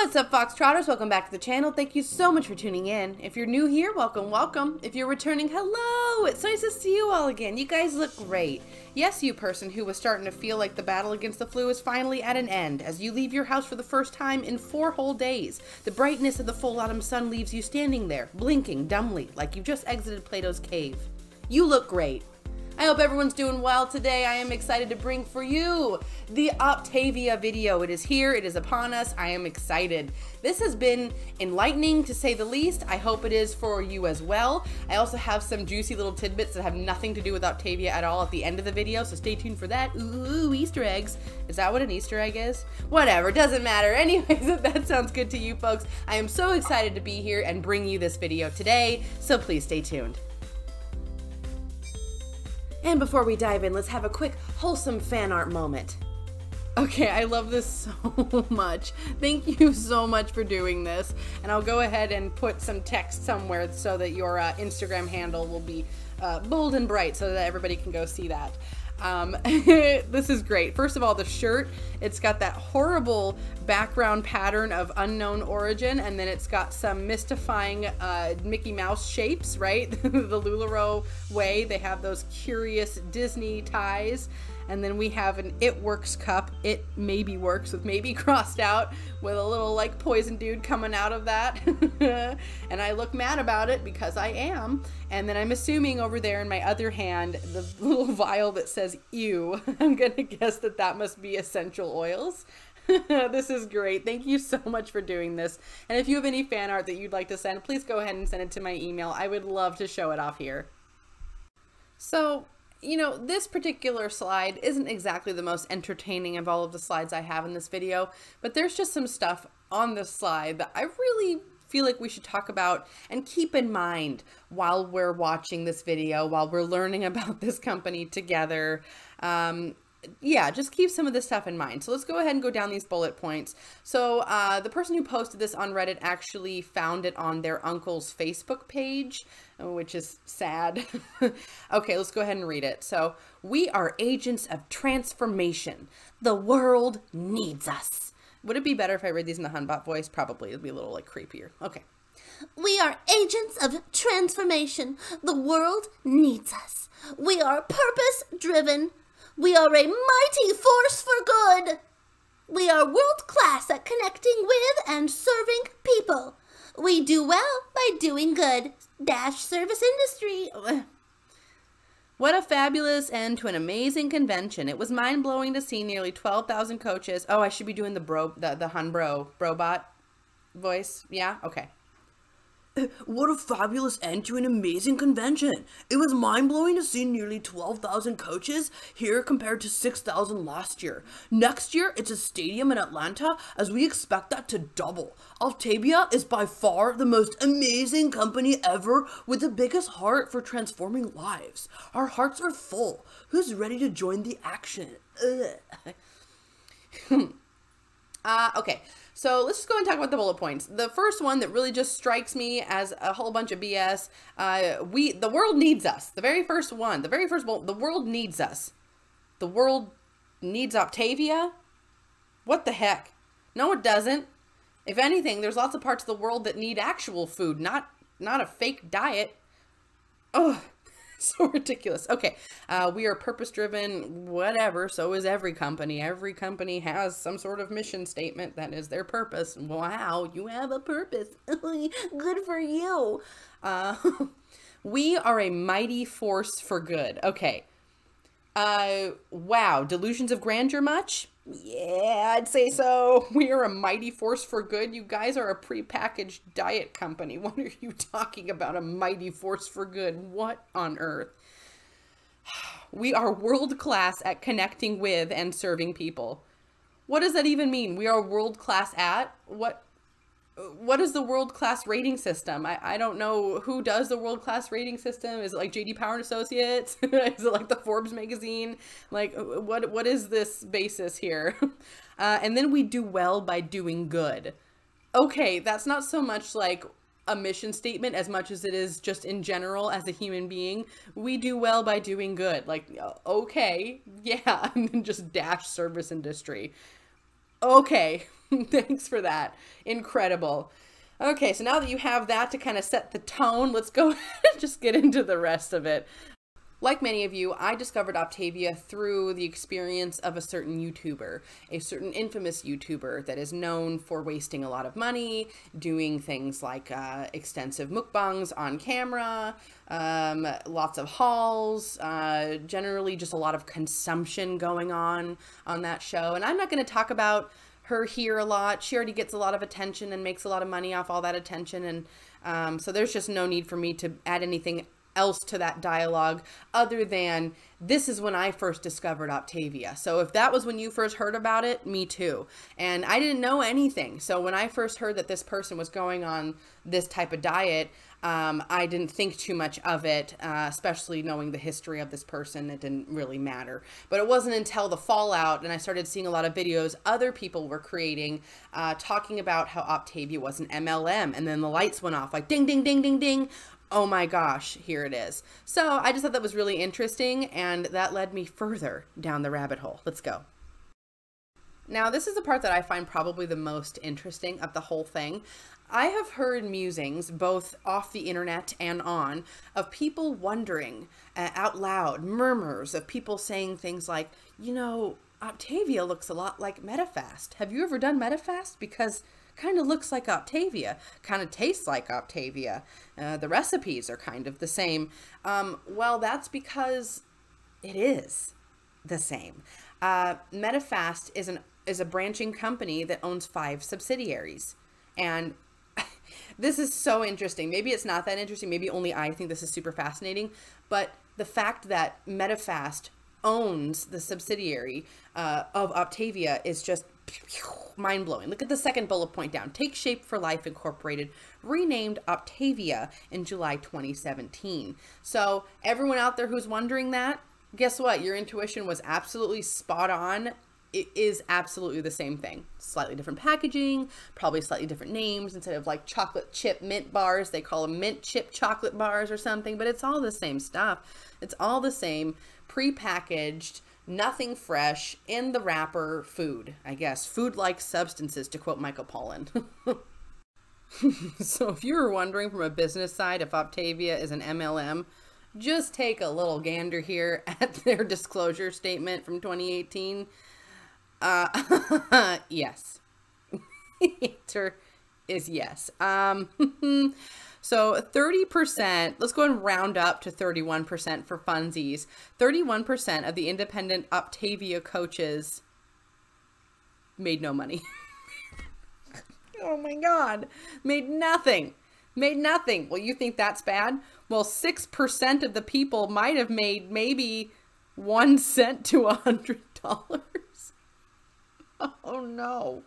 What's up, Foxtrotters? Welcome back to the channel. Thank you so much for tuning in. If you're new here, welcome, welcome. If you're returning, hello! It's nice to see you all again. You guys look great. Yes, you person who was starting to feel like the battle against the flu is finally at an end as you leave your house for the first time in 4 whole days. The brightness of the full autumn sun leaves you standing there, blinking dumbly like you've just exited Plato's cave. You look great. I hope everyone's doing well today. I am excited to bring for you the Optavia video. It is here, it is upon us. I am excited. This has been enlightening to say the least. I hope it is for you as well. I also have some juicy little tidbits that have nothing to do with Optavia at all at the end of the video, so stay tuned for that. Ooh, Easter eggs. Is that what an Easter egg is? Whatever, doesn't matter. Anyways, if that sounds good to you folks, I am so excited to be here and bring you this video today, so please stay tuned. And before we dive in, let's have a quick, wholesome fan art moment. Okay, I love this so much. Thank you so much for doing this. And I'll go ahead and put some text somewhere so that your Instagram handle will be bold and bright so that everybody can go see that. This is great. First of all, the shirt, it's got that horrible background pattern of unknown origin, and then it's got some mystifying Mickey Mouse shapes, right? The LuLaRoe way, they have those curious Disney ties. And then we have an It Works cup. It maybe works with maybe crossed out with a little like poison dude coming out of that. And I look mad about it because I am. And then I'm assuming over there in my other hand, the little vial that says ew. I'm gonna guess that that must be essential oils. This is great. Thank you so much for doing this. And if you have any fan art that you'd like to send, please go ahead and send it to my email. I would love to show it off here. So, you know, this particular slide isn't exactly the most entertaining of all of the slides I have in this video, but there's just some stuff on this slide that I really feel like we should talk about and keep in mind while we're watching this video, while we're learning about this company together. Yeah, just keep some of this stuff in mind. So let's go ahead and go down these bullet points. So the person who posted this on Reddit actually found it on their uncle's Facebook page, which is sad. Okay, let's go ahead and read it. So, we are agents of transformation. The world needs us. Would it be better if I read these in the Hunbot voice? Probably. It'd be a little like creepier. Okay. We are agents of transformation. The world needs us. We are purpose-driven. We are a mighty force for good. We are world-class at connecting with and serving people. We do well by doing good. Dash service industry. What a fabulous end to an amazing convention. It was mind-blowing to see nearly 12,000 coaches. Oh, I should be doing the brobot voice. Yeah? Okay. What a fabulous end to an amazing convention. It was mind-blowing to see nearly 12,000 coaches here compared to 6,000 last year. Next year, it's a stadium in Atlanta, as we expect that to double. Optavia is by far the most amazing company ever, with the biggest heart for transforming lives. Our hearts are full. Who's ready to join the action? Okay, so let's just go and talk about the bullet points. The first one that really just strikes me as a whole bunch of BS, the world needs us. The very first one, the world needs us. The world needs Optavia? What the heck? No, it doesn't. If anything, there's lots of parts of the world that need actual food, not a fake diet. Oh, so ridiculous. Okay, we are purpose-driven, whatever, so is every company. Every company has some sort of mission statement that is their purpose. Wow, you have a purpose. Good for you. We are a mighty force for good. Okay. Wow, delusions of grandeur much? Yeah, I'd say so. We are a mighty force for good. You guys are a prepackaged diet company. What are you talking about? A mighty force for good? What on earth? We are world class at connecting with and serving people. What does that even mean? We are world class at? What is the world-class rating system? I don't know who does the world-class rating system. Is it like JD Power and Associates? Is it like the Forbes magazine? Like, what is this basis here? And then we do well by doing good. Okay, that's not so much like a mission statement as much as it is just in general as a human being. We do well by doing good. Like, okay, yeah, and then just dash service industry. Okay. Thanks for that. Incredible. Okay, so now that you have that to kind of set the tone, let's go ahead and just get into the rest of it. Like many of you, I discovered Optavia through the experience of a certain YouTuber, a certain infamous YouTuber that is known for wasting a lot of money, doing things like extensive mukbangs on camera, lots of hauls, generally just a lot of consumption going on that show. And I'm not going to talk about her here a lot. She already gets a lot of attention and makes a lot of money off all that attention. And so there's just no need for me to add anything else to that dialogue other than this is when I first discovered Optavia. So if that was when you first heard about it, me too. And I didn't know anything. So when I first heard that this person was going on this type of diet, I didn't think too much of it, especially knowing the history of this person. It didn't really matter. But it wasn't until the fallout and I started seeing a lot of videos other people were creating, talking about how Optavia was an MLM, and then the lights went off like ding, ding, ding, ding, ding. Oh my gosh, here it is. So I just thought that was really interesting, and that led me further down the rabbit hole. Let's go. Now, this is the part that I find probably the most interesting of the whole thing. I have heard musings, both off the internet and on, of people wondering out loud, murmurs of people saying things like, you know, Optavia looks a lot like Medifast. Have you ever done Medifast? Because kind of looks like Optavia, kind of tastes like Optavia. The recipes are kind of the same. Well, that's because it is the same. Medifast is a branching company that owns 5 subsidiaries. And this is so interesting. Maybe it's not that interesting. Maybe only I think this is super fascinating. But the fact that Medifast owns the subsidiary of Optavia is just mind-blowing. Look at the second bullet point down. Take Shape for Life Incorporated, renamed Optavia in July 2017. So everyone out there who's wondering that, guess what? Your intuition was absolutely spot on. It is absolutely the same thing. Slightly different packaging, probably slightly different names. Instead of like chocolate chip mint bars, they call them mint chip chocolate bars or something, but it's all the same stuff. It's all the same, pre-packaged, nothing fresh, in the wrapper food, I guess. Food-like substances, to quote Michael Pollan. So if you were wondering from a business side if Optavia is an MLM, just take a little gander here at their disclosure statement from 2018. Yes. The answer is yes. So 30%, let's go and round up to 31% for funsies. 31% of the independent Optavia coaches made no money. Oh my God. Made nothing. Made nothing. Well, you think that's bad? Well, 6% of the people might have made maybe 1 cent to $100. Oh no.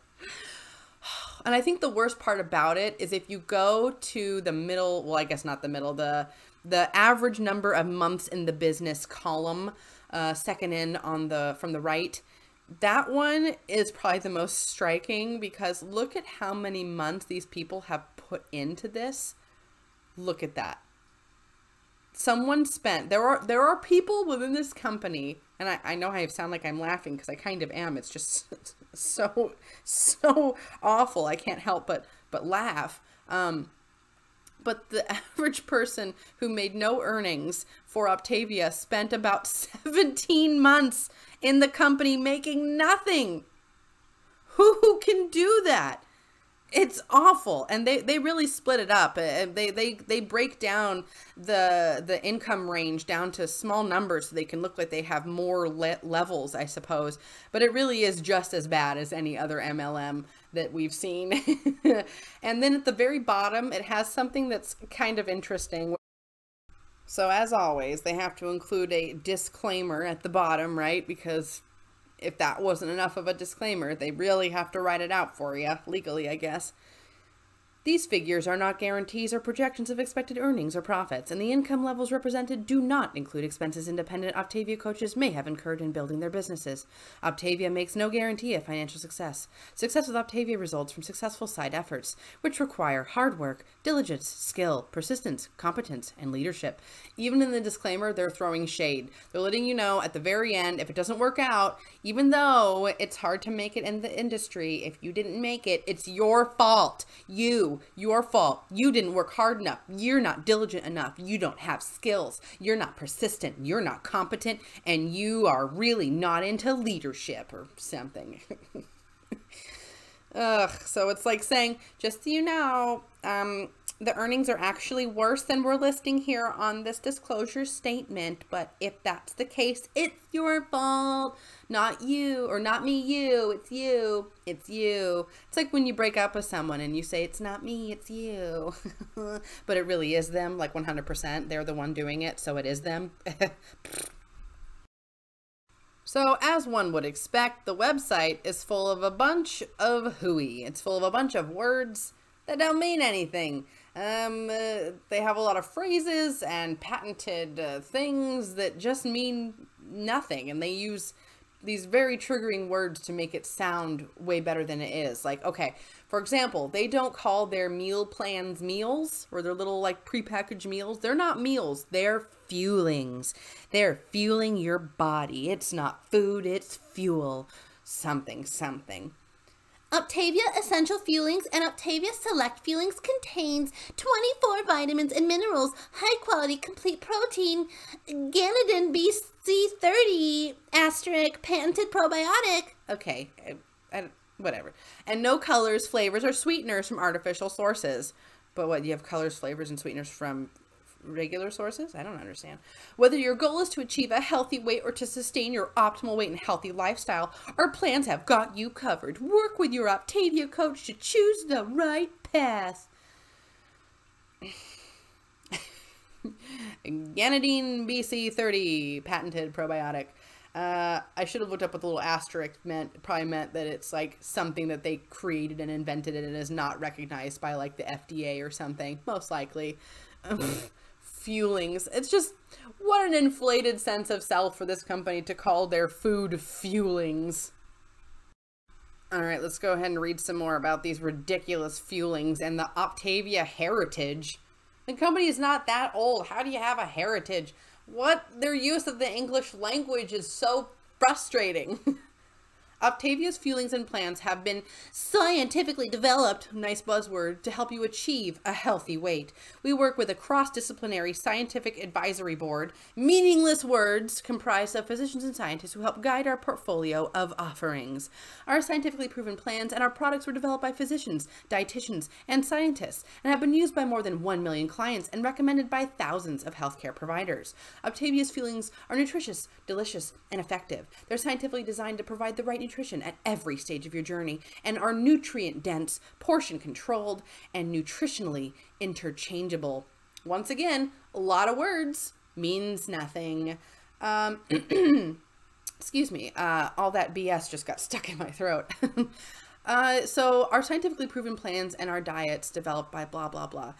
And I think the worst part about it is if you go to the middle, well, I guess not the middle, the average number of months in the business column, second in on from the right, that one is probably the most striking because look at how many months these people have put into this. Look at that. Someone spent, there are people within this company, and I know I sound like I'm laughing because I kind of am. It's just so awful. I can't help but laugh. But the average person who made no earnings for Optavia spent about 17 months in the company making nothing. Who can do that? It's awful. And they really split it up. They break down the income range down to small numbers so they can look like they have more levels, I suppose. But it really is just as bad as any other MLM that we've seen. And then at the very bottom, it has something that's kind of interesting. So as always, they have to include a disclaimer at the bottom, right? Because if that wasn't enough of a disclaimer, they really have to write it out for you, legally, I guess. These figures are not guarantees or projections of expected earnings or profits, and the income levels represented do not include expenses independent Optavia coaches may have incurred in building their businesses. Optavia makes no guarantee of financial success. Success with Optavia results from successful side efforts, which require hard work, diligence, skill, persistence, competence, and leadership. Even in the disclaimer, they're throwing shade. They're letting you know at the very end, if it doesn't work out, even though it's hard to make it in the industry, if you didn't make it, it's your fault. Your fault. You didn't work hard enough. You're not diligent enough. You don't have skills. You're not persistent. You're not competent. And you are really not into leadership or something. Ugh. So it's like saying, just so you know, the earnings are actually worse than we're listing here on this disclosure statement. But if that's the case, it's your fault. Not you, or not me, you. It's you. It's you. It's like when you break up with someone and you say, it's not me, it's you. But it really is them, like 100%. They're the one doing it, so it is them. So, as one would expect, the website is full of a bunch of hooey. It's full of a bunch of words that don't mean anything. They have a lot of phrases and patented things that just mean nothing, and they use these very triggering words to make it sound way better than it is. Like, okay, for example, they don't call their meal plans meals, or their little like prepackaged meals. They're not meals, they're fuelings. They're fueling your body. It's not food, it's fuel. Something, something. Optavia Essential Fuelings and Optavia Select Fuelings contains 24 vitamins and minerals, high-quality complete protein, Ganadin BC30 * patented probiotic. Okay, whatever. And no colors, flavors, or sweeteners from artificial sources. But what, you have colors, flavors, and sweeteners from regular sources? I don't understand. Whether your goal is to achieve a healthy weight or to sustain your optimal weight and healthy lifestyle, our plans have got you covered. Work with your Optavia coach to choose the right path. Ganadin BC30 patented probiotic. I should have looked up what the little asterisk meant. It probably meant that it's like something that they created and invented and is not recognized by like the FDA or something. Most likely. Fuelings. It's just, what an inflated sense of self for this company to call their food fuelings. All right, let's go ahead and read some more about these ridiculous fuelings and the Optavia heritage. The company is not that old. How do you have a heritage? What? Their use of the English language is so frustrating. Optavia's fuelings and plans have been scientifically developed, nice buzzword, to help you achieve a healthy weight. We work with a cross-disciplinary scientific advisory board, meaningless words comprised of physicians and scientists who help guide our portfolio of offerings. Our scientifically proven plans and our products were developed by physicians, dietitians, and scientists, and have been used by more than 1 million clients and recommended by thousands of healthcare providers. Optavia's fuelings are nutritious, delicious, and effective. They're scientifically designed to provide the right nutrition at every stage of your journey and are nutrient dense, portion controlled, and nutritionally interchangeable. Once again, a lot of words means nothing. Excuse me, all that BS just got stuck in my throat. So our scientifically proven plans and our diets developed by blah, blah, blah.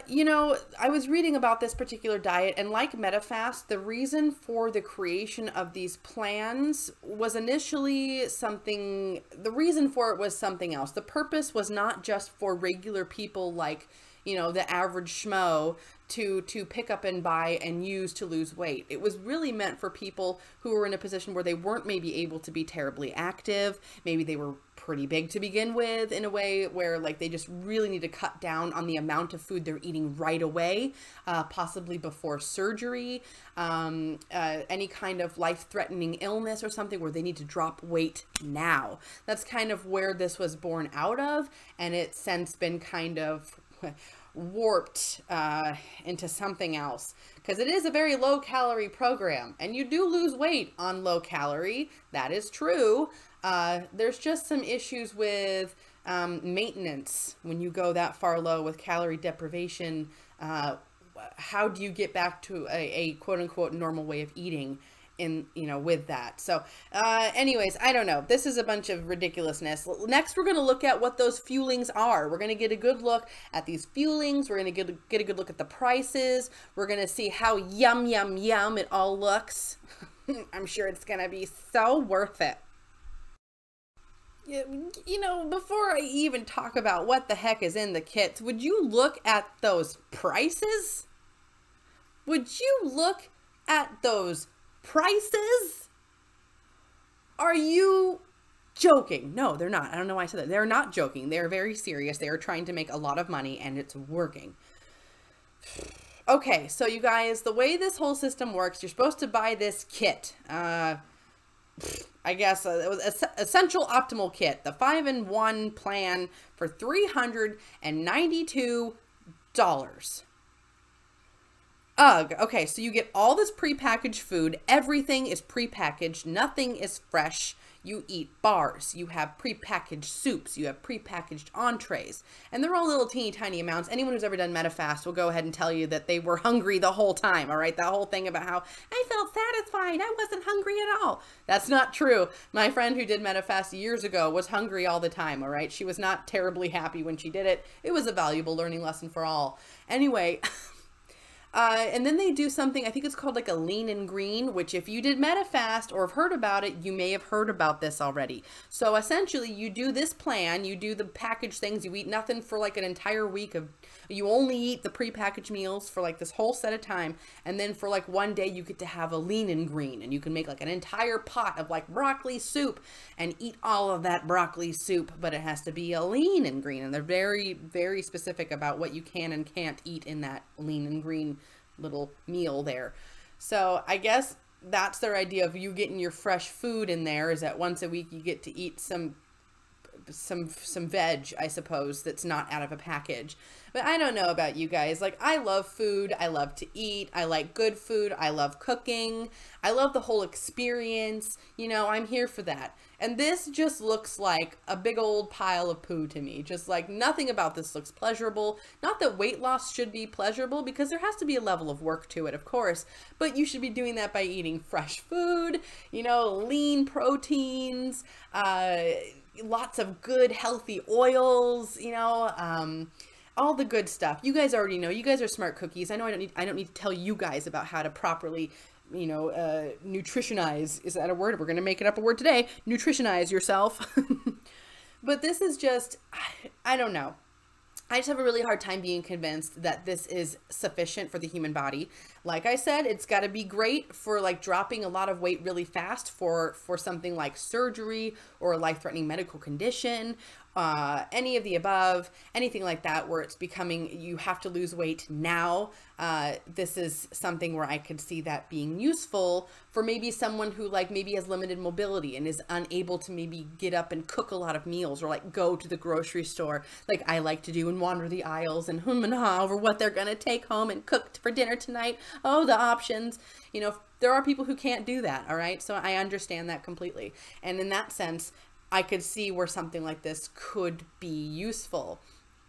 You know, I was reading about this particular diet, and like MetaFast, the reason for the creation of these plans was initially something, the reason for it was something else. The purpose was not just for regular people like, you know, the average schmo to pick up and buy and use to lose weight. It was really meant for people who were in a position where they weren't maybe able to be terribly active. Maybe they were pretty big to begin with, in a way where like they just really need to cut down on the amount of food they're eating right away, possibly before surgery, any kind of life-threatening illness or something where they need to drop weight now. That's kind of where this was born out of, and it's since been kind of warped into something else, because it is a very low-calorie program, and you do lose weight on low calorie. That is true. There's just some issues with maintenance when you go that far low with calorie deprivation. How do you get back to a quote-unquote normal way of eating in, you know, with that. So anyways, I don't know. This is a bunch of ridiculousness. Next, we're going to look at what those fuelings are. We're going to get a good look at these fuelings. We're going to get a good look at the prices. We're going to see how yum, yum, yum it all looks. I'm sure it's going to be so worth it. You know, before I even talk about what the heck is in the kits, would you look at those prices? Would you look at those prices? Are you joking? No, they're not. I don't know why I said that. They're not joking. They're very serious. They are trying to make a lot of money, and it's working. Okay, so you guys, the way this whole system works, you're supposed to buy this kit. I guess it was Essential Optimal Kit, the 5-in-1 plan for $392. Ugh. Okay, so you get all this prepackaged food. Everything is prepackaged. Nothing is fresh. You eat bars. You have prepackaged soups. You have prepackaged entrees. And they're all little teeny tiny amounts. Anyone who's ever done MetaFast will go ahead and tell you that they were hungry the whole time, all right? That whole thing about how I felt satisfied. I wasn't hungry at all. That's not true. My friend who did MetaFast years ago was hungry all the time, all right? She was not terribly happy when she did it. It was a valuable learning lesson for all. Anyway... and then they do something, I think it's called like a lean and green, which if you did MetaFast or have heard about it, you may have heard about this already. So essentially you do this plan, you do the packaged things, you eat nothing for like an entire week you only eat the prepackaged meals for like this whole set of time. And then for like one day you get to have a lean and green, and you can make like an entire pot of like broccoli soup and eat all of that broccoli soup, but it has to be a lean and green. And they're very, very specific about what you can and can't eat in that lean and green little meal there. So I guess that's their idea of you getting your fresh food in there, is that once a week you get to eat some veg, I suppose, that's not out of a package. But I don't know about you guys. Like, I love food. I love to eat. I like good food. I love cooking. I love the whole experience. You know, I'm here for that. And this just looks like a big old pile of poo to me. Just like nothing about this looks pleasurable. Not that weight loss should be pleasurable, because there has to be a level of work to it, of course. But you should be doing that by eating fresh food, you know, lean proteins, lots of good healthy oils, you know, all the good stuff. You guys already know. You guys are smart cookies. I know I don't need to tell you guys about how to properly, you know, nutritionize. Is that a word? We're going to make it up a word today. Nutritionize yourself. But this is just, I don't know. I just have a really hard time being convinced that this is sufficient for the human body. Like I said, it's got to be great for like dropping a lot of weight really fast for something like surgery or a life-threatening medical condition, any of the above, anything like that where it's becoming, you have to lose weight now. This is something where I could see that being useful for maybe someone who like maybe has limited mobility and is unable to maybe get up and cook a lot of meals, or like go to the grocery store like I like to do and wander the aisles and hum and ha over what they're gonna take home and cook for dinner tonight. Oh, the options. You know, there are people who can't do that, all right? So I understand that completely. And in that sense, I could see where something like this could be useful.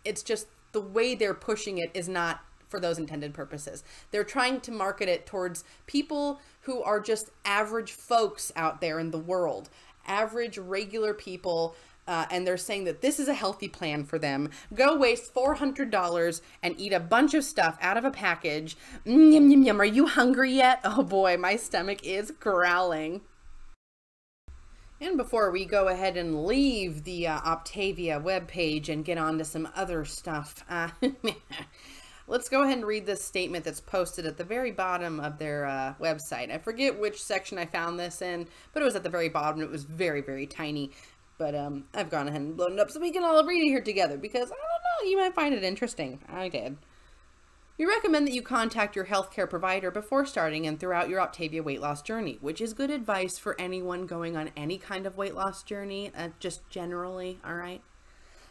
It's just the way they're pushing it is not for those intended purposes. They're trying to market it towards people who are just average folks out there in the world, average regular people, and they're saying that this is a healthy plan for them. Go waste $400 and eat a bunch of stuff out of a package. Yum, yum, yum. Are you hungry yet? Oh boy, my stomach is growling. And before we go ahead and leave the Optavia webpage and get on to some other stuff, let's go ahead and read this statement that's posted at the very bottom of their website. I forget which section I found this in, but it was at the very bottom. It was very, very tiny. But I've gone ahead and blown it up so we can all read it here together, because I don't know, you might find it interesting. I did. We recommend that you contact your healthcare provider before starting and throughout your Optavia weight loss journey, which is good advice for anyone going on any kind of weight loss journey, just generally, all right?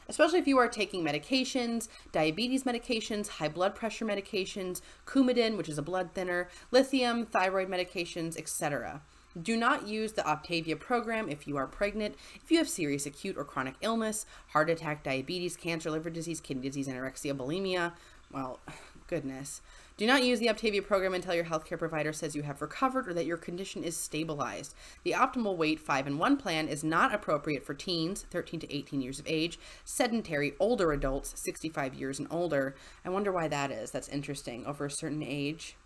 Especially if you are taking medications, diabetes medications, high blood pressure medications, Coumadin, which is a blood thinner, lithium, thyroid medications, etc. Do not use the Optavia program if you are pregnant, if you have serious acute or chronic illness, heart attack, diabetes, cancer, liver disease, kidney disease, anorexia, bulimia. Well, goodness. Do not use the Optavia program until your healthcare provider says you have recovered or that your condition is stabilized. The optimal weight 5-in-1 plan is not appropriate for teens, 13 to 18 years of age, sedentary older adults, 65 years and older. I wonder why that is. That's interesting. Over a certain age.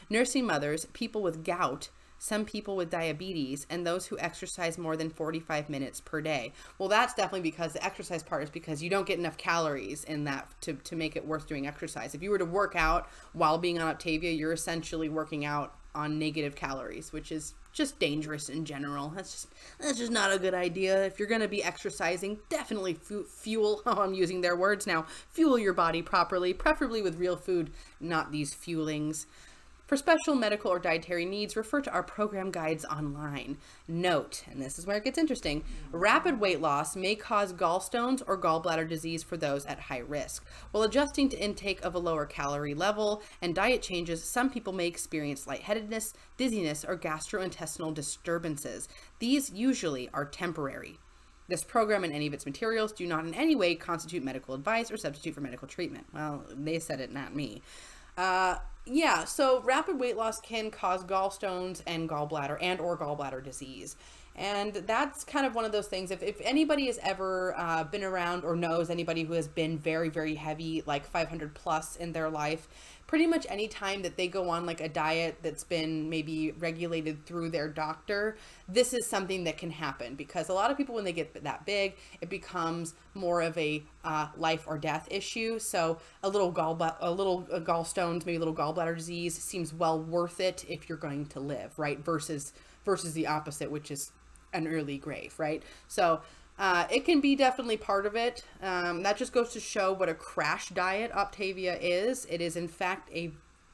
Nursing mothers, people with gout, some people with diabetes, and those who exercise more than 45 minutes per day. Well, that's definitely because the exercise part is because you don't get enough calories in that to make it worth doing exercise. If you were to work out while being on Optavia, you're essentially working out on negative calories, which is just dangerous in general. That's just not a good idea. If you're going to be exercising, definitely fuel, I'm using their words now, fuel your body properly, preferably with real food, not these fuelings. For special medical or dietary needs, refer to our program guides online. Note, and this is where it gets interesting, rapid weight loss may cause gallstones or gallbladder disease for those at high risk. While adjusting to intake of a lower calorie level and diet changes, some people may experience lightheadedness, dizziness, or gastrointestinal disturbances. These usually are temporary. This program and any of its materials do not in any way constitute medical advice or substitute for medical treatment. Well, they said it, not me. Yeah, so rapid weight loss can cause gallstones and gallbladder disease. And that's kind of one of those things. If anybody has ever been around or knows anybody who has been very, very heavy, like 500 plus in their life, pretty much any time that they go on like a diet that's been maybe regulated through their doctor, this is something that can happen, because a lot of people, when they get that big, it becomes more of a life or death issue. So a little gallstones, maybe a little gallbladder disease seems well worth it if you're going to live, right? Versus the opposite, which is an early grave, right? So it can be definitely part of it. That just goes to show what a crash diet Optavia is. It is in fact a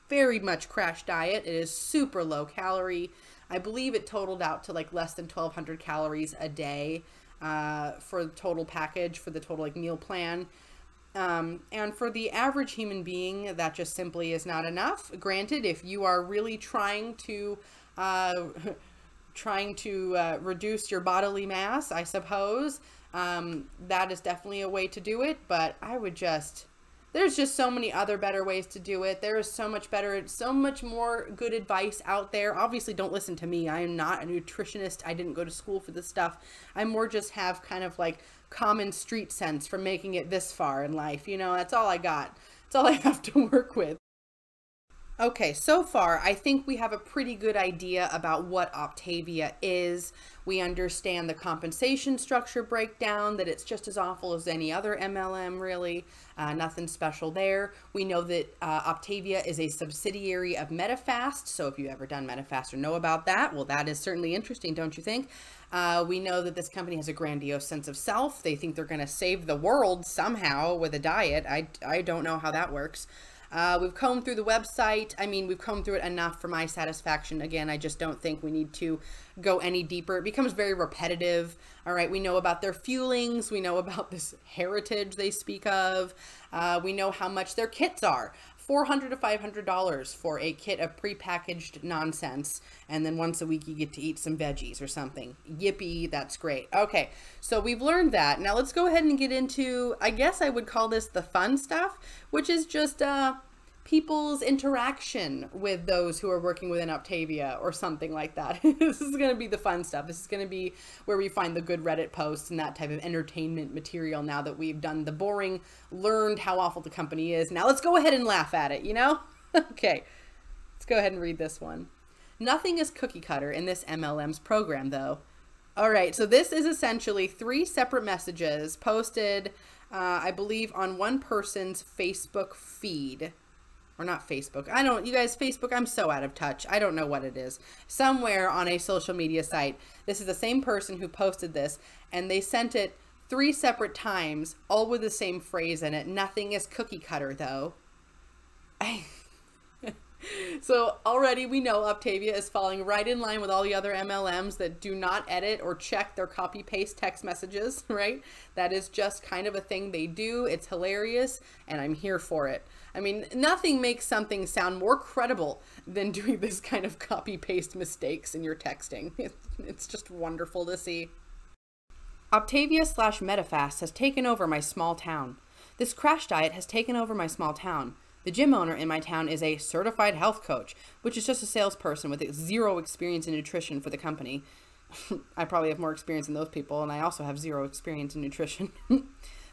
very much crash diet. It is super low calorie. I believe it totaled out to like less than 1,200 calories a day for the total package, for the total like meal plan. And for the average human being, that just simply is not enough. Granted, if you are really trying to reduce your bodily mass, I suppose, that is definitely a way to do it. But I would there's just so many other better ways to do it. There is so much more good advice out there. Obviously, don't listen to me. I am not a nutritionist. I didn't go to school for this stuff. I more just have kind of like common street sense from making it this far in life. You know, that's all I got. That's all I have to work with. Okay, so far, I think we have a pretty good idea about what Optavia is. We understand the compensation structure breakdown, that it's just as awful as any other MLM, really. Nothing special there. We know that Optavia is a subsidiary of Medifast, so if you've ever done Medifast or know about that, well, that is certainly interesting, don't you think? We know that this company has a grandiose sense of self. They think they're going to save the world somehow with a diet. I don't know how that works. We've combed through the website. I mean, we've combed through it enough for my satisfaction. Again, I just don't think we need to go any deeper. It becomes very repetitive. All right, we know about their fuelings. We know about this heritage they speak of. We know how much their kits are. $400 to $500 for a kit of prepackaged nonsense. And then once a week you get to eat some veggies or something. Yippee, that's great. Okay, so we've learned that. Now let's go ahead and get into, I guess I would call this the fun stuff, which is just people's interaction with those who are working within Optavia or something like that. This is going to be the fun stuff. This is going to be where we find the good Reddit posts and that type of entertainment material now that we've done the boring, learned how awful the company is. Now let's go ahead and laugh at it, you know? Okay, let's go ahead and read this one. Nothing is cookie cutter in this MLM's program, though. All right, so this is essentially 3 separate messages posted, I believe, on one person's Facebook feed. Or not Facebook. You guys, Facebook, I'm so out of touch. I don't know what it is. Somewhere on a social media site. This is the same person who posted this, and they sent it 3 separate times, all with the same phrase in it. Nothing is cookie cutter, though. So already we know Optavia is falling right in line with all the other MLMs that do not edit or check their copy-paste text messages, right? That is just kind of a thing they do. It's hilarious, and I'm here for it. I mean, nothing makes something sound more credible than doing this kind of copy-paste mistakes in your texting. It's just wonderful to see. Optavia/Medifast has taken over my small town. This crash diet has taken over my small town. The gym owner in my town is a certified health coach, which is just a salesperson with zero experience in nutrition for the company. I probably have more experience than those people, and I also have zero experience in nutrition.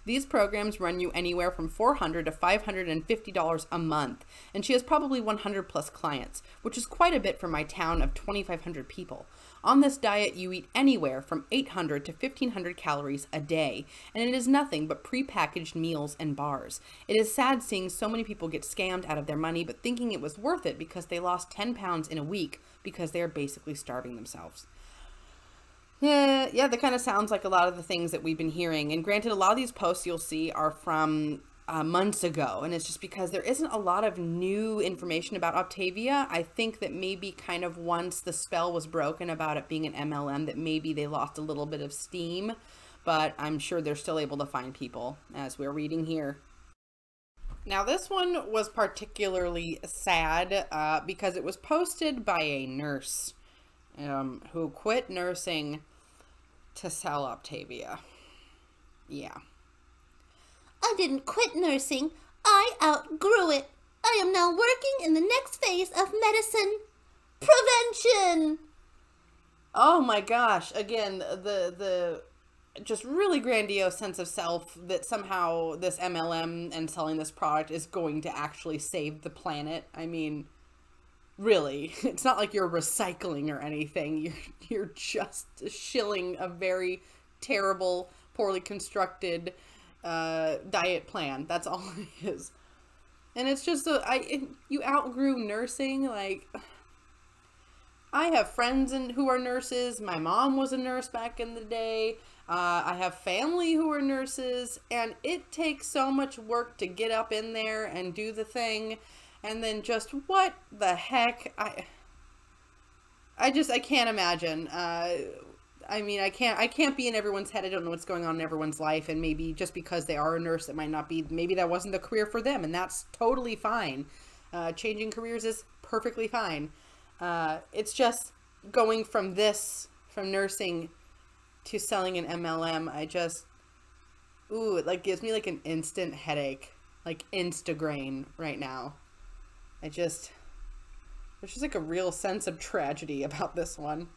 These programs run you anywhere from $400 to $550 a month, and she has probably 100 plus clients, which is quite a bit for my town of 2,500 people. On this diet, you eat anywhere from 800 to 1,500 calories a day, and it is nothing but prepackaged meals and bars. It is sad seeing so many people get scammed out of their money, but thinking it was worth it because they lost 10 pounds in a week because they are basically starving themselves. Yeah, that kind of sounds like a lot of the things that we've been hearing. And granted, a lot of these posts you'll see are from months ago, and it's just because there isn't a lot of new information about Optavia. I think that maybe kind of once the spell was broken about it being an MLM, that maybe they lost a little bit of steam, but I'm sure they're still able to find people, as we're reading here. Now, this one was particularly sad because it was posted by a nurse who quit nursing to sell Optavia. Yeah. I didn't quit nursing. I outgrew it. I am now working in the next phase of medicine. Prevention! Oh my gosh. Again, the just really grandiose sense of self that somehow this MLM and selling this product is going to actually save the planet. I mean, really, it's not like you're recycling or anything. You're just shilling a very terrible, poorly constructed diet plan. That's all it is. And it's just you outgrew nursing. Like, I have friends who are nurses. My mom was a nurse back in the day. I have family who are nurses, and it takes so much work to get up in there and do the thing. And then just what the heck? I can't imagine. I mean, I can't be in everyone's head. I don't know what's going on in everyone's life. And maybe just because they are a nurse, it might not be, maybe that wasn't the career for them. And that's totally fine. Changing careers is perfectly fine. It's just going from nursing to selling an MLM. It like gives me like an instant headache, like Instagrain right now. There's just like a real sense of tragedy about this one.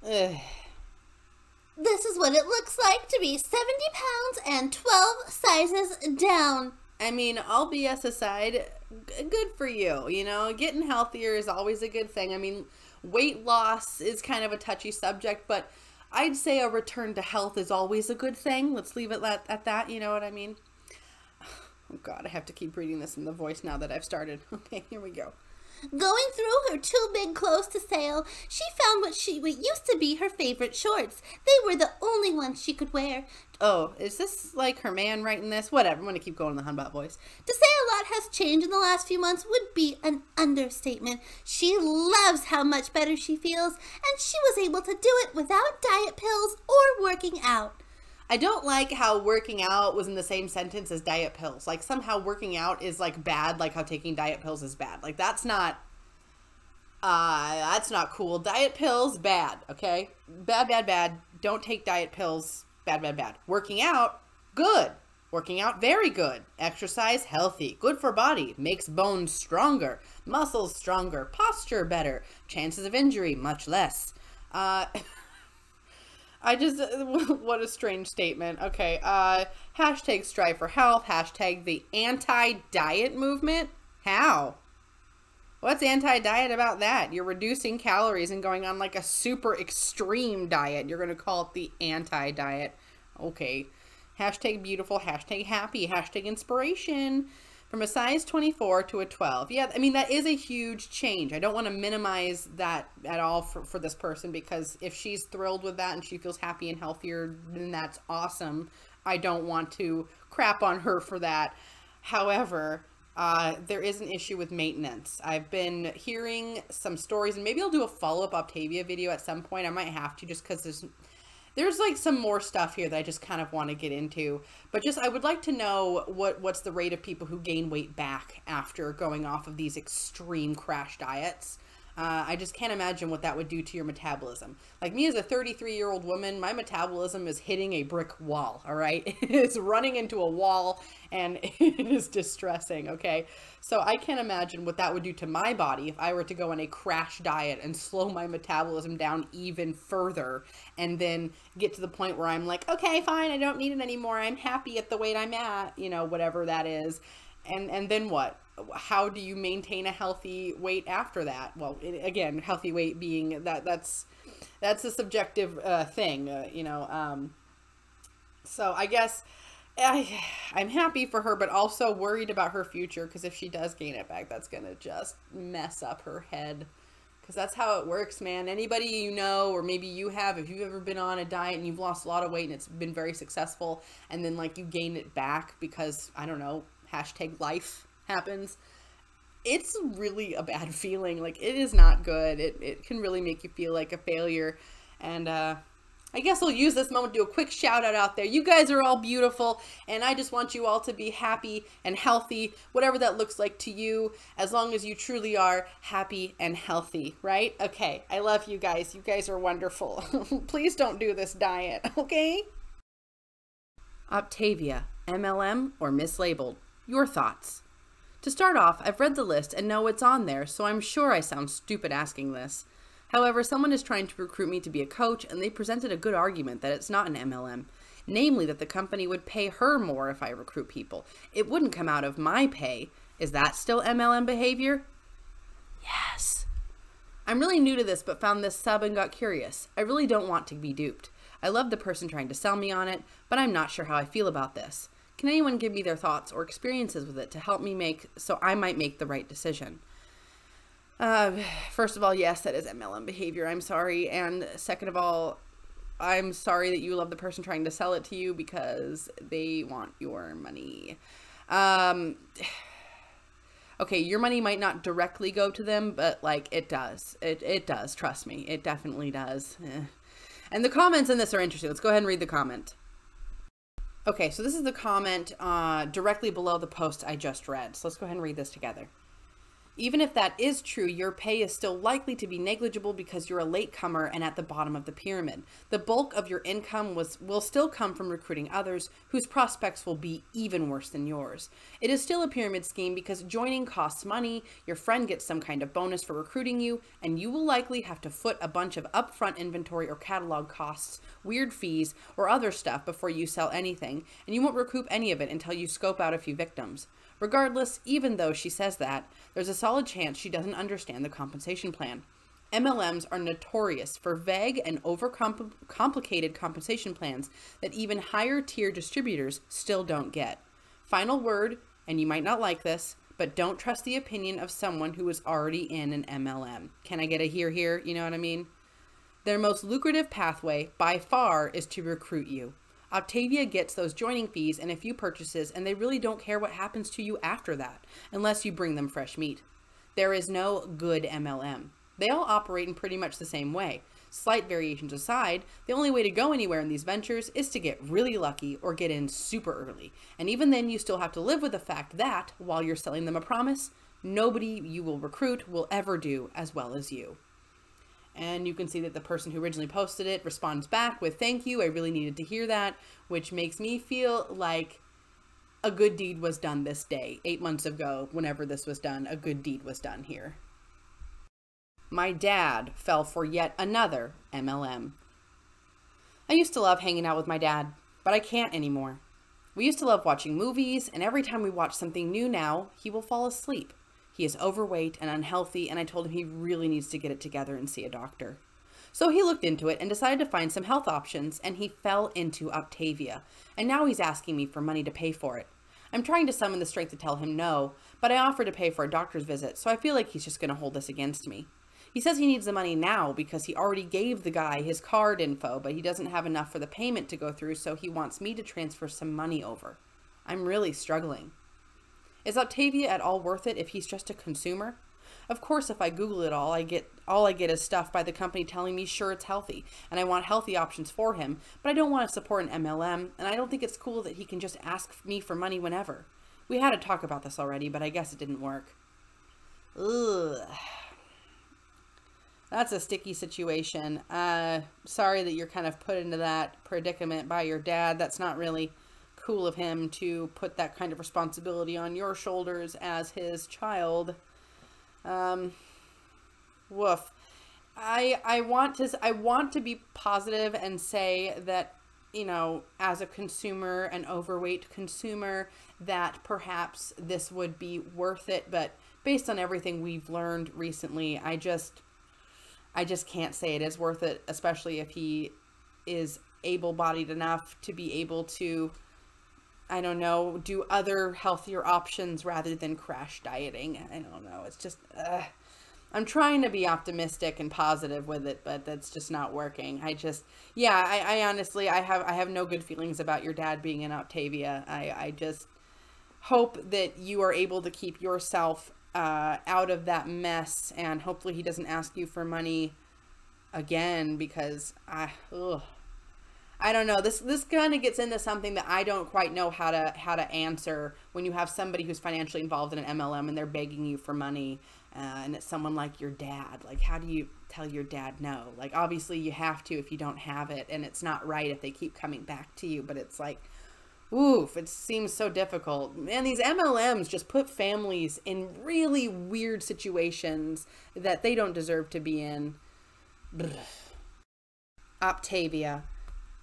Ugh. This is what it looks like to be 70 pounds and 12 sizes down. I mean, all BS aside, good for you. You know, getting healthier is always a good thing. I mean, weight loss is kind of a touchy subject, but I'd say a return to health is always a good thing. Let's leave it at that, you know what I mean? Oh God, I have to keep reading this in the voice now that I've started. Okay, here we go. Going through her too big clothes to sale, she found what used to be her favorite shorts. They were the only ones she could wear. Oh, is this like her man writing this? Whatever, I'm going to keep going in the Hunbot voice. To say a lot has changed in the last few months would be an understatement. She loves how much better she feels, and she was able to do it without diet pills or working out. I don't like how working out was in the same sentence as diet pills. Like, somehow working out is like bad, like how taking diet pills is bad. Like, that's not cool. Diet pills, bad, okay? Bad, bad, bad. Don't take diet pills, bad, bad, bad. Working out, good. Working out, very good. Exercise, healthy. Good for body. Makes bones stronger. Muscles stronger. Posture better. Chances of injury, much less. What a strange statement. Okay, hashtag strive for health, hashtag the anti-diet movement. How? What's anti-diet about that? You're reducing calories and going on like a super extreme diet. You're going to call it the anti-diet. Okay. Hashtag beautiful, hashtag happy, hashtag inspiration. From a size 24 to a 12. Yeah, I mean, that is a huge change. I don't want to minimize that at all for this person, because if she's thrilled with that and she feels happy and healthier, then that's awesome. I don't want to crap on her for that. There's an issue with maintenance. I've been hearing some stories, and maybe I'll do a follow-up Optavia video at some point. I might have to, just because there's like some more stuff here that I just kind of want to get into. But I would like to know what's the rate of people who gain weight back after going off of these extreme crash diets. I just can't imagine what that would do to your metabolism. Like me as a 33-year-old woman, my metabolism is hitting a brick wall, all right? It's running into a wall and it is distressing, okay? So I can't imagine what that would do to my body if I were to go on a crash diet and slow my metabolism down even further and then get to the point where I'm like, okay, fine, I don't need it anymore. I'm happy at the weight I'm at, you know, whatever that is. And then what? How do you maintain a healthy weight after that? Well, again, healthy weight being that's a subjective thing, you know. So I guess I'm happy for her, but also worried about her future, because if she does gain it back, that's gonna just mess up her head. Because that's how it works, man. Anybody you know, or maybe you have, if you've ever been on a diet and you've lost a lot of weight and it's been very successful, and then like you gain it back because, I don't know, #life happens, it's really a bad feeling. Like, it is not good. It can really make you feel like a failure. And I guess I'll use this moment to do a quick shout out there. You guys are all beautiful, and I just want you all to be happy and healthy, whatever that looks like to you, as long as you truly are happy and healthy, right? Okay, I love you guys. You guys are wonderful. Please don't do this diet, okay? Optavia, MLM or mislabeled? Your thoughts. To start off, I've read the list and know what's on there, so I'm sure I sound stupid asking this. However, someone is trying to recruit me to be a coach, and they presented a good argument that it's not an MLM. Namely, that the company would pay her more if I recruit people. It wouldn't come out of my pay. Is that still MLM behavior? Yes. I'm really new to this, but found this sub and got curious. I really don't want to be duped. I love the person trying to sell me on it, but I'm not sure how I feel about this. Can anyone give me their thoughts or experiences with it to help me so I might make the right decision? First of all, yes, that is MLM behavior. I'm sorry. And second of all, I'm sorry that you love the person trying to sell it to you because they want your money. Okay, your money might not directly go to them, but like it does. It does. Trust me. It definitely does. And the comments in this are interesting. Let's go ahead and read the comment. Okay, so this is the comment directly below the post I just read. So let's go ahead and read this together. Even if that is true, your pay is still likely to be negligible because you're a latecomer and at the bottom of the pyramid. The bulk of your income will still come from recruiting others whose prospects will be even worse than yours. It is still a pyramid scheme because joining costs money, your friend gets some kind of bonus for recruiting you, and you will likely have to foot a bunch of upfront inventory or catalog costs, weird fees, or other stuff before you sell anything, and you won't recoup any of it until you scope out a few victims. Regardless, even though she says that, there's a solid chance she doesn't understand the compensation plan. MLMs are notorious for vague and complicated compensation plans that even higher tier distributors still don't get. Final word, and you might not like this, but don't trust the opinion of someone who is already in an MLM. Can I get a hear here? You know what I mean? Their most lucrative pathway, by far, is to recruit you. Optavia gets those joining fees and a few purchases, and they really don't care what happens to you after that, unless you bring them fresh meat. There is no good MLM. They all operate in pretty much the same way. Slight variations aside, the only way to go anywhere in these ventures is to get really lucky or get in super early. And even then, you still have to live with the fact that, while you're selling them a promise, nobody you will recruit will ever do as well as you. And you can see that the person who originally posted it responds back with, "Thank you, I really needed to hear that," which makes me feel like a good deed was done this day. 8 months ago, whenever this was done, a good deed was done here. My dad fell for yet another MLM. I used to love hanging out with my dad, but I can't anymore. We used to love watching movies, and every time we watch something new now, he will fall asleep. He is overweight and unhealthy, and I told him he really needs to get it together and see a doctor. So he looked into it and decided to find some health options, and he fell into Optavia, and now he's asking me for money to pay for it. I'm trying to summon the strength to tell him no, but I offered to pay for a doctor's visit, so I feel like he's just going to hold this against me. He says he needs the money now because he already gave the guy his card info, but he doesn't have enough for the payment to go through, so he wants me to transfer some money over. I'm really struggling. Is Optavia at all worth it if he's just a consumer? Of course, if I Google it all I get is stuff by the company telling me sure it's healthy, and I want healthy options for him, but I don't want to support an MLM, and I don't think it's cool that he can just ask me for money whenever. We had a talk about this already, but I guess it didn't work. Ugh. That's a sticky situation. Sorry that you're kind of put into that predicament by your dad. That's not really cool of him to put that kind of responsibility on your shoulders as his child. Woof. I want to be positive and say that, you know, as a consumer, an overweight consumer, that perhaps this would be worth it, but based on everything we've learned recently, I just can't say it is worth it, especially if he is able-bodied enough to be able to, I don't know, do other healthier options rather than crash dieting. I don't know. It's just, I'm trying to be optimistic and positive with it, but that's just not working. I honestly, I have no good feelings about your dad being in Optavia. I just hope that you are able to keep yourself out of that mess, and hopefully he doesn't ask you for money again, because I don't know. This kind of gets into something that I don't quite know how to answer when you have somebody who's financially involved in an MLM and they're begging you for money, and it's someone like your dad. Like, how do you tell your dad no? Like, obviously you have to if you don't have it, and it's not right if they keep coming back to you, but it's like, oof, it seems so difficult. Man, these MLMs just put families in really weird situations that they don't deserve to be in. Optavia.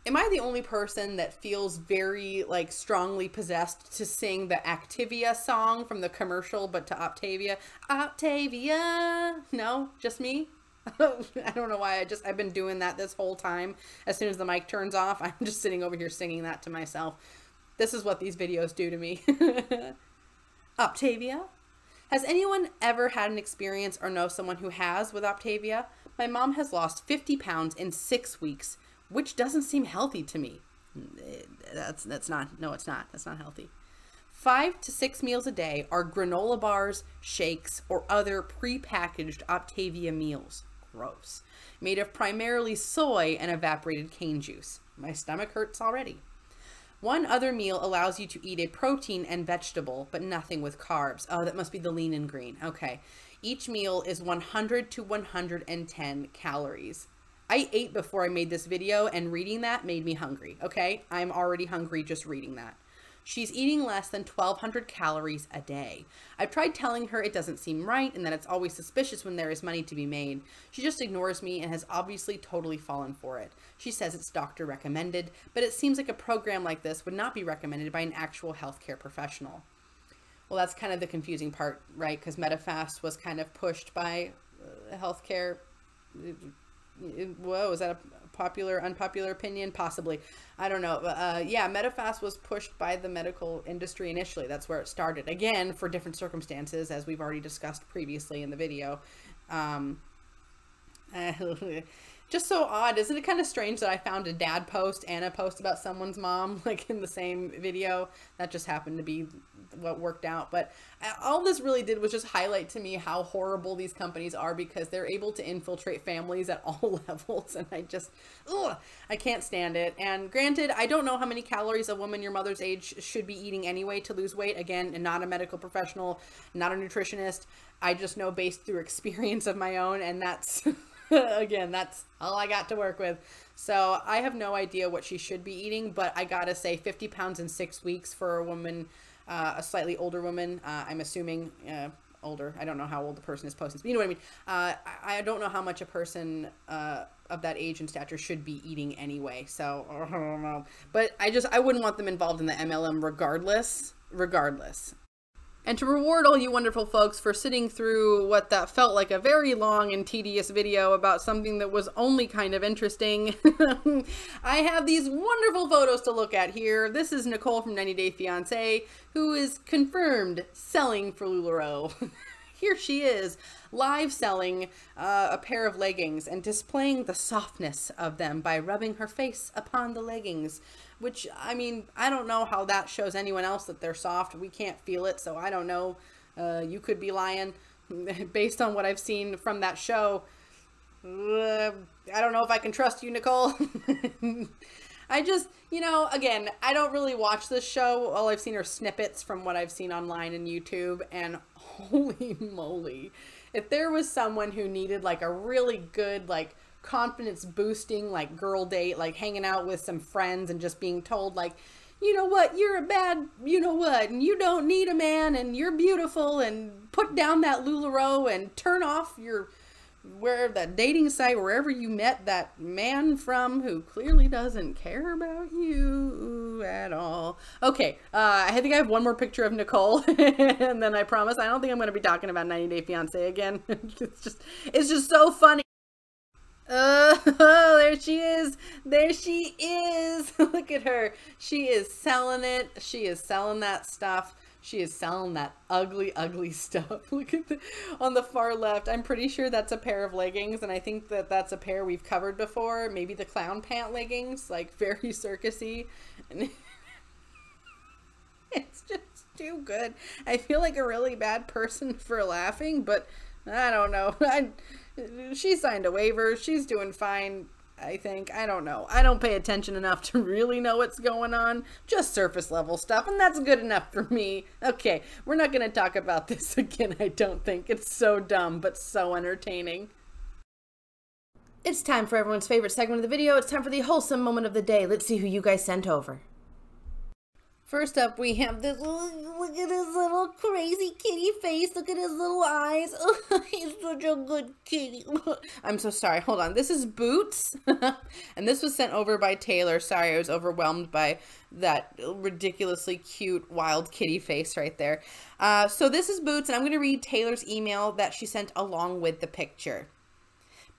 Am I the only person that feels very, like, strongly possessed to sing the Activia song from the commercial, but to Optavia? Optavia! No? Just me? I don't know why. I've been doing that this whole time. As soon as the mic turns off, I'm just sitting over here singing that to myself. This is what these videos do to me. Optavia? Has anyone ever had an experience or know someone who has with Optavia? My mom has lost 50 pounds in 6 weeks, which doesn't seem healthy to me. That's not healthy. 5 to 6 meals a day are granola bars, shakes, or other pre-packaged Optavia meals. Gross. Made of primarily soy and evaporated cane juice. My stomach hurts already. One other meal allows you to eat a protein and vegetable, but nothing with carbs. Oh, that must be the lean and green. Okay. Each meal is 100 to 110 calories. I ate before I made this video, and reading that made me hungry, okay? I'm already hungry just reading that. She's eating less than 1,200 calories a day. I've tried telling her it doesn't seem right and that it's always suspicious when there is money to be made. She just ignores me and has obviously totally fallen for it. She says it's doctor recommended, but it seems like a program like this would not be recommended by an actual healthcare professional. Well, that's kind of the confusing part, right? Because MetaFast was kind of pushed by healthcare. Whoa, is that a popular, unpopular opinion? Possibly. I don't know. Yeah, MetaFast was pushed by the medical industry initially. That's where it started. Again, for different circumstances, as we've already discussed previously in the video. Just so odd. Isn't it kind of strange that I found a dad post and a post about someone's mom, like, in the same video? That just happened to be what worked out. But all this really did was just highlight to me how horrible these companies are, because they're able to infiltrate families at all levels. And I just, I can't stand it. And granted, I don't know how many calories a woman your mother's age should be eating anyway to lose weight. Again, not a medical professional, not a nutritionist. I just know based through experience of my own, and that's... Again, that's all I got to work with. So I have no idea what she should be eating, but I gotta say 50 pounds in 6 weeks for a woman, a slightly older woman, I'm assuming older. I don't know how old the person is posting, but you know what I mean? I don't know how much a person of that age and stature should be eating anyway. So I don't know. But I wouldn't want them involved in the MLM regardless. And to reward all you wonderful folks for sitting through what that felt like a very long and tedious video about something that was only kind of interesting, I have these wonderful photos to look at here. This is Nicole from 90 Day Fiancé, who is confirmed selling for LuLaRoe. Here she is, live selling a pair of leggings and displaying the softness of them by rubbing her face upon the leggings. Which, I mean, I don't know how that shows anyone else that they're soft. We can't feel it, so I don't know. You could be lying. Based on what I've seen from that show, I don't know if I can trust you, Nicole. I just, you know, again, I don't really watch this show. All I've seen are snippets from what I've seen online and YouTube, and holy moly. if there was someone who needed like a really good, like confidence boosting, like girl date, like hanging out with some friends and just being told like, you know what, you're a bad, you know what, and you don't need a man, and you're beautiful, and put down that LuLaRoe and turn off your, where the dating site, wherever you met that man from who clearly doesn't care about you at all. Okay, I think I have one more picture of Nicole, and then I promise I don't think I'm going to be talking about 90 Day Fiancé again. It's just so funny. Oh, there she is. There she is. Look at her. She is selling it. She is selling that stuff. She is selling that ugly, ugly stuff. Look at on the far left. I'm pretty sure that's a pair of leggings, and I think that that's a pair we've covered before. Maybe the clown pant leggings, like very circusy. And it's just too good. I feel like a really bad person for laughing, but I don't know. She signed a waiver. She's doing fine, I think. I don't know. I don't pay attention enough to really know what's going on. Just surface level stuff, and that's good enough for me. Okay, we're not going to talk about this again, I don't think. It's so dumb, but so entertaining. It's time for everyone's favorite segment of the video. It's time for the wholesome moment of the day. Let's see who you guys sent over. First up, we have this, Look at his little crazy kitty face. Look at his little eyes. Oh, he's such a good kitty. I'm so sorry. Hold on. This is Boots. And this was sent over by Taylor. Sorry, I was overwhelmed by that ridiculously cute wild kitty face right there. So this is Boots, and I'm going to read Taylor's email that she sent along with the picture.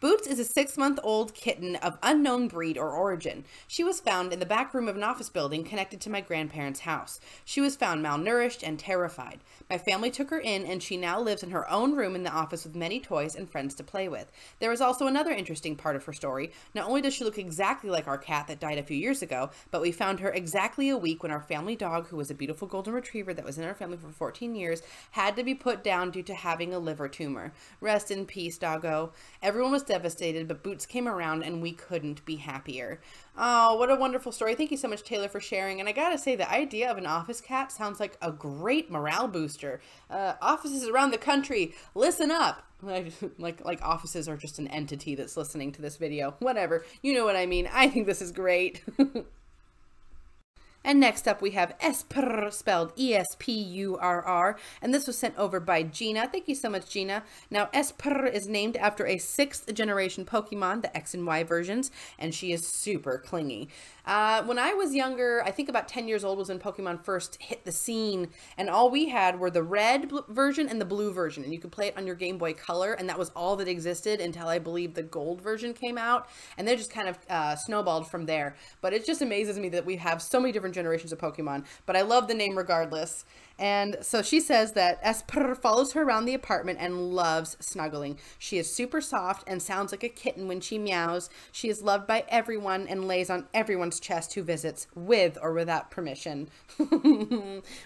Boots is a 6-month-old kitten of unknown breed or origin. She was found in the back room of an office building connected to my grandparents' house. She was found malnourished and terrified. My family took her in, and she now lives in her own room in the office with many toys and friends to play with. There is also another interesting part of her story. Not only does she look exactly like our cat that died a few years ago, but we found her exactly a week when our family dog, who was a beautiful golden retriever that was in our family for 14 years, had to be put down due to having a liver tumor. Rest in peace, doggo. Everyone was devastated, but Boots came around and we couldn't be happier. Oh, what a wonderful story. Thank you so much, Taylor, for sharing. And I gotta say, the idea of an office cat sounds like a great morale booster. Offices around the country, listen up. Like offices are just an entity that's listening to this video. Whatever. You know what I mean. I think this is great. And next up we have Espurr, spelled E-S-P-U-R-R, and this was sent over by Gina. Thank you so much, Gina. Now, Espurr is named after a 6th generation Pokemon, the X and Y versions, and she is super clingy. When I was younger, I think about 10 years old was when Pokemon first hit the scene, and all we had were the red version and the blue version, and you could play it on your Game Boy Color, and that was all that existed until I believe the gold version came out, and they just kind of snowballed from there. But it just amazes me that we have so many different generations of Pokemon, but I love the name regardless. And so she says that Espurr follows her around the apartment and loves snuggling. She is super soft and sounds like a kitten when she meows. She is loved by everyone and lays on everyone's chest who visits, with or without permission.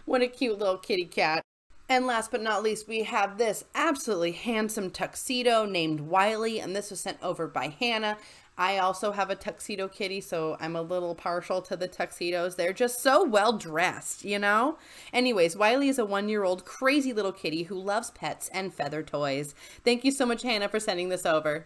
What a cute little kitty cat. And last but not least, we have this absolutely handsome tuxedo named Wiley, and this was sent over by Hannah. I also have a tuxedo kitty, so I'm a little partial to the tuxedos. They're just so well dressed, you know? Anyways, Wiley is a 1-year-old crazy little kitty who loves pets and feather toys. Thank you so much, Hannah, for sending this over.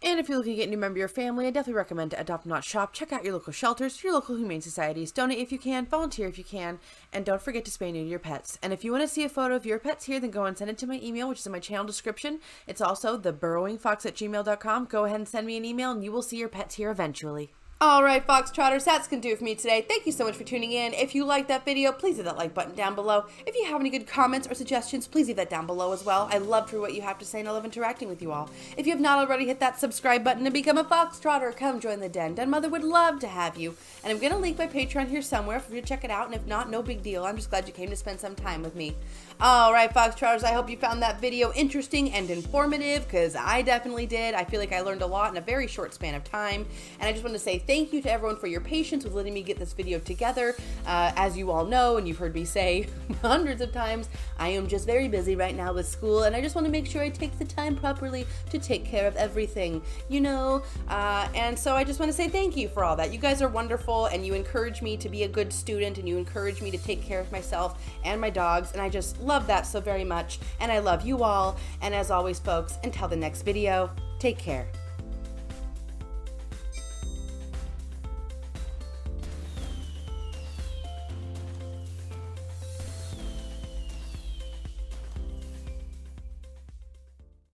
And if you're looking to get a new member of your family, I definitely recommend to adopt, not shop. Check out your local shelters, your local humane societies, donate if you can, volunteer if you can, and don't forget to spay and neuter your pets. And if you want to see a photo of your pets here, then go and send it to my email, which is in my channel description. It's also theburrowingfox@gmail.com. Go ahead and send me an email, and you will see your pets here eventually. Alright, Foxtrotters, that's going to do it for me today. Thank you so much for tuning in. If you liked that video, please hit that like button down below. If you have any good comments or suggestions, please leave that down below as well. I love to hear what you have to say, and I love interacting with you all. If you have not already, hit that subscribe button and become a Foxtrotter. Come join the den. Den Mother would love to have you. And I'm going to link my Patreon here somewhere for you to check it out, and if not, no big deal. I'm just glad you came to spend some time with me. Alright, Foxtrotters, I hope you found that video interesting and informative, because I definitely did. I feel like I learned a lot in a very short span of time, and I just want to say thank you to everyone for your patience with letting me get this video together. As you all know, and you've heard me say hundreds of times, I am just very busy right now with school, and I just want to make sure I take the time properly to take care of everything, you know? And so I just want to say thank you for all that. You guys are wonderful, and you encourage me to be a good student, and you encourage me to take care of myself and my dogs, and I just love that so very much, and I love you all. And as always, folks, until the next video, take care.